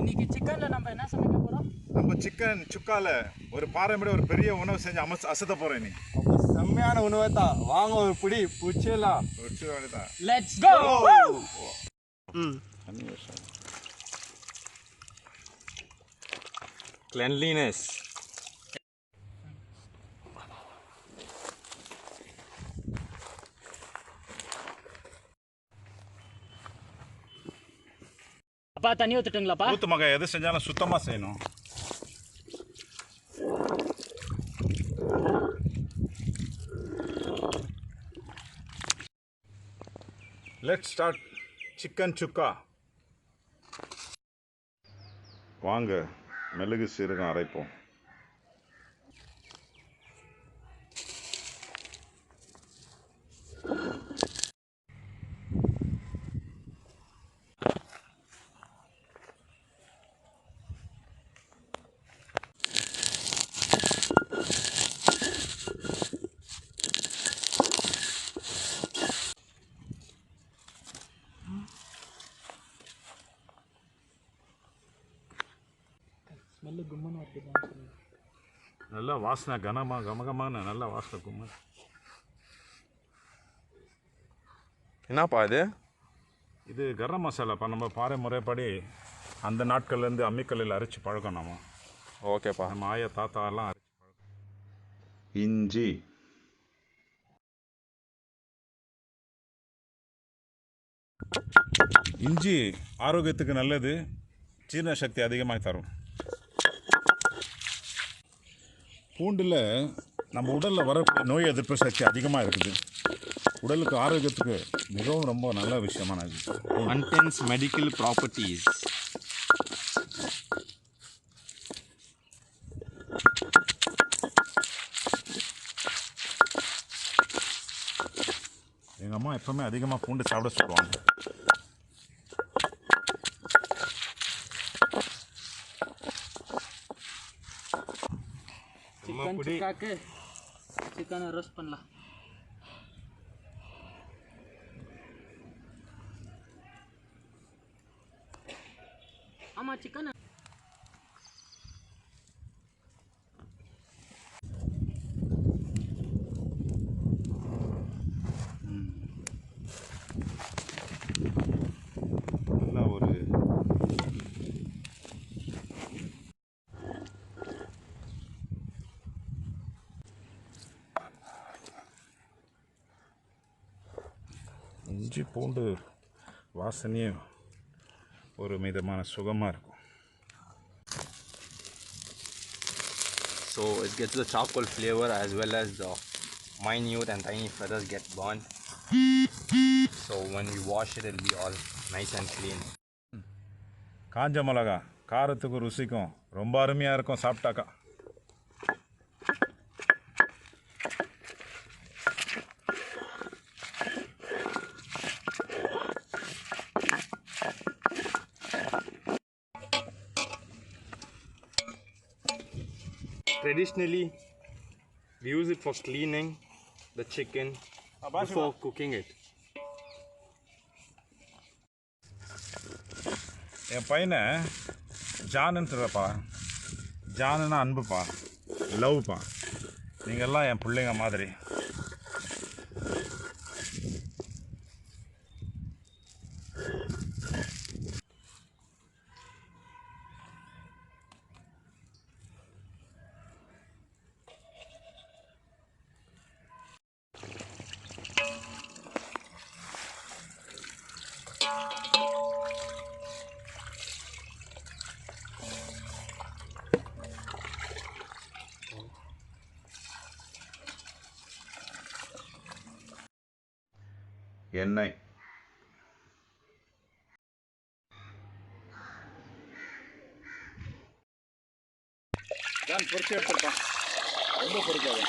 இன்னைக்கு சிக்கன்ல நம்ம என்ன சமைக்க போறோம்? நம்ம சிக்கன் சுக்கால ஒரு பாரம்பரிய ஒரு பெரிய உணவு செஞ்சு அசத்த போறோம் இன்னைக்கு. அப்ப செம்மையான உணவை தான். வாங்க ஒரு பிடி புடிச்சலாம். Let's go. Cleanliness. அப்பா தண்ணி ஊத்துட்டுங்களாப்பா? ஊத்து மக, எது செஞ்சாலும் சுத்தமா செய்யணும். லெட்ஸ் ஸ்டார்ட் சிக்கன் சுக்கா. வாங்க மிளகு சீரகம் அரைப்போம். ஸ்மெல் கும்மன் வருது. நல்லா வாசனை கமகமான நல்ல வாசனை கும்மன். என்னப்பா இது? இது கரம் மசாலாப்பா. நம்ம பாரம்பரியப்படி அந்த நாட்கள்லேருந்து அம்மிக்கல்லில் அரைச்சி பழக்கம் நம்ம. ஓகேப்பா. நம்ம ஆயா தாத்தாலாம் அரைச்சி பழக்கம். இஞ்சி, இஞ்சி ஆரோக்கியத்துக்கு நல்லது, ஜீரண சக்தி அதிகமாக தரும். பூண்டில் நம்ம உடலில் வரக்கூடிய நோய் எதிர்ப்பு சக்தி அதிகமாக இருக்குது. உடலுக்கு ஆரோக்கியத்துக்கு மிகவும் ரொம்ப நல்ல விஷயமானது. Contains medical properties. எங்கள் அம்மா எப்பவுமே அதிகமாக பூண்டு சாப்பிட சொல்லுவாங்க. சிக்கன் சுக்காக்கு சிக்கனை ரோஸ்ட் பண்ணலாம். ஆமா சிக்கன் நல்லா ஒரு இஞ்சி பூண்டு வாசனையே ஒரு மிதமான சுகமாக இருக்கும். So it gets the charcoal flavor as well as the minute and tiny feathers get burned. So when we wash it, it'll be all nice and clean. காஞ்ச மிளகா காரத்துக்கும் ருசிக்கும் ரொம்ப அருமையாக இருக்கும் சாப்பிட்டாக்கா. Traditionally, we use it for cleaning the chicken before cooking it. என் பையனை ஜானுன்றப்பா. ஜானுன்னா அன்புப்பா, லவ்ப்பா. நீங்கள்லாம் என் பிள்ளைங்க மாதிரி. எண்ணெய், தான் பொறிச்சு எடுத்துருப்பான். ரொம்ப பொறிக்காது.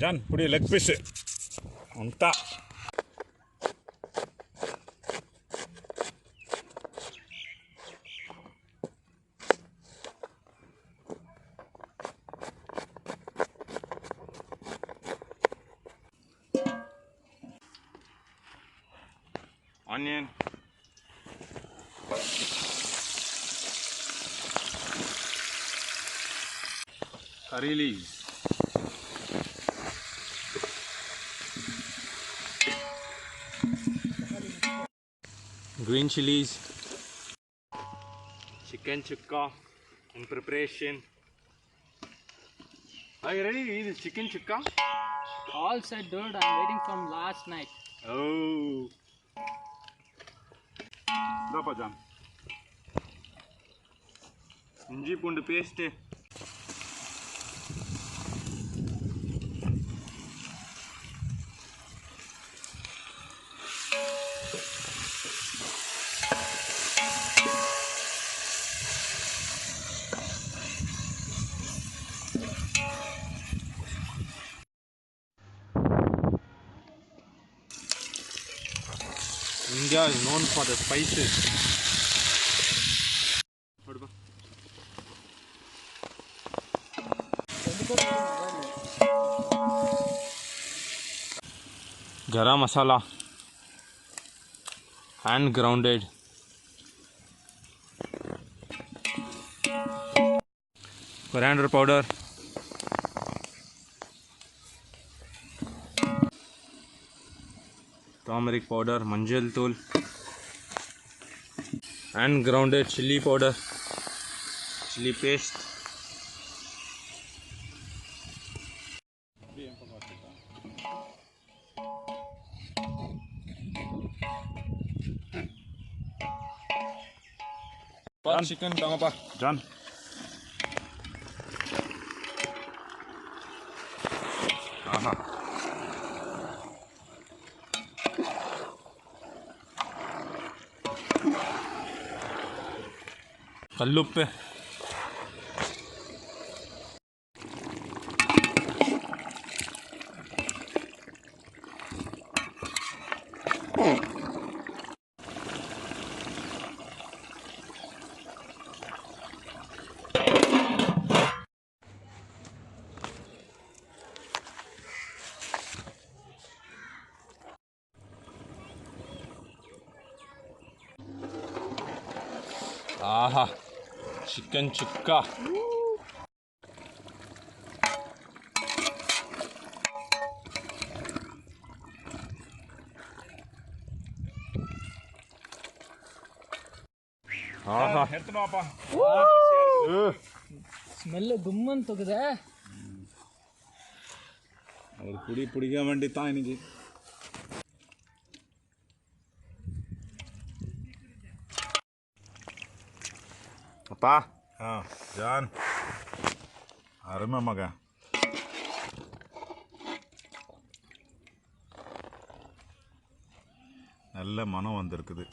ಜಾನ್ ಪುಡಿ ಲೆಗ್ ಪೀಸ್ ಅಂತ. Onion, curry leaves, green chilies, chicken chukka in preparation. Are you ready to eat the chicken chukka? All set, dude. I'm waiting from last night. Oh. ಇದಪ್ಪ ಜಾನ್. ಇಂಜಿ ಪೂಂಡು paste, India is known for the spices. Garam masala, hand grounded, coriander powder, turmeric powder, manjal tool, hand grounded chili powder, chili paste, chicken tangapa. John Aha. Kalluppe, aha, chicken chukka. Aha. ಎತ್ತನಪ್ಪ. Smell ಗುಮ್ಮನ್ ತೆಗೆದೆ. ಅವ್ರು ಪುಡಿಗೆ ವಂಡಿ ತಾಯಿನಿಗೆ. Appa. ಹಾಂ John ಅರಮ ಮಗ. நல்ல மனம் வந்திருக்குது.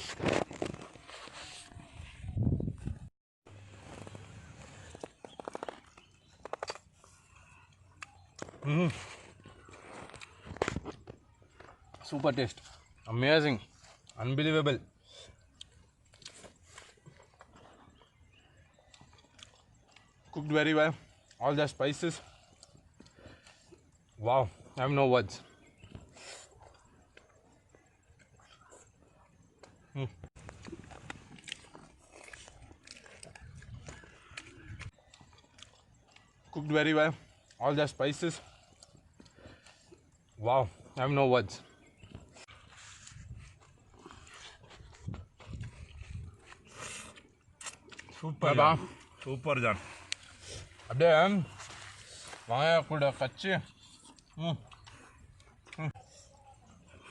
Super taste. Amazing. Unbelievable. Cooked very well. All the spices. Wow. I have no words. Cooked very well. All the spices. Wow. I have no words. Super Bye-bye. John. Super John. அப்படியே வெங்காயம் கூட கச்சி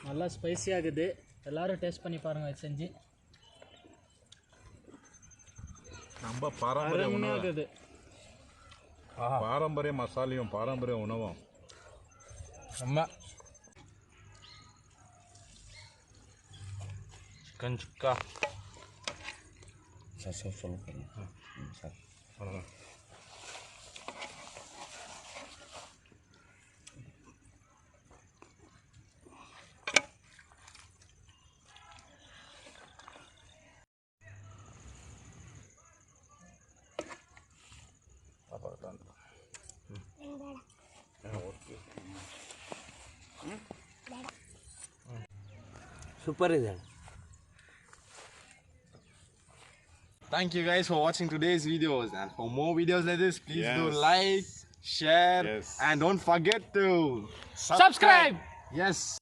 நல்லா spicy ஆகுது. எல்லாரும் taste பண்ணி பாருங்க இது செஞ்சு. நம்ம பாரம்பரிய உணவு, ஆகுது. பாரம்பரிய மசாலையும் பாரம்பரிய உணவும் செம்ம. சிக்கன் சுக்கா ಸೂಪರ್ ಇದೆ. Thank you guys for watching today's videos, and for more videos like this, please do Yes. like, share, Yes. and don't forget to Subscribe! Yes.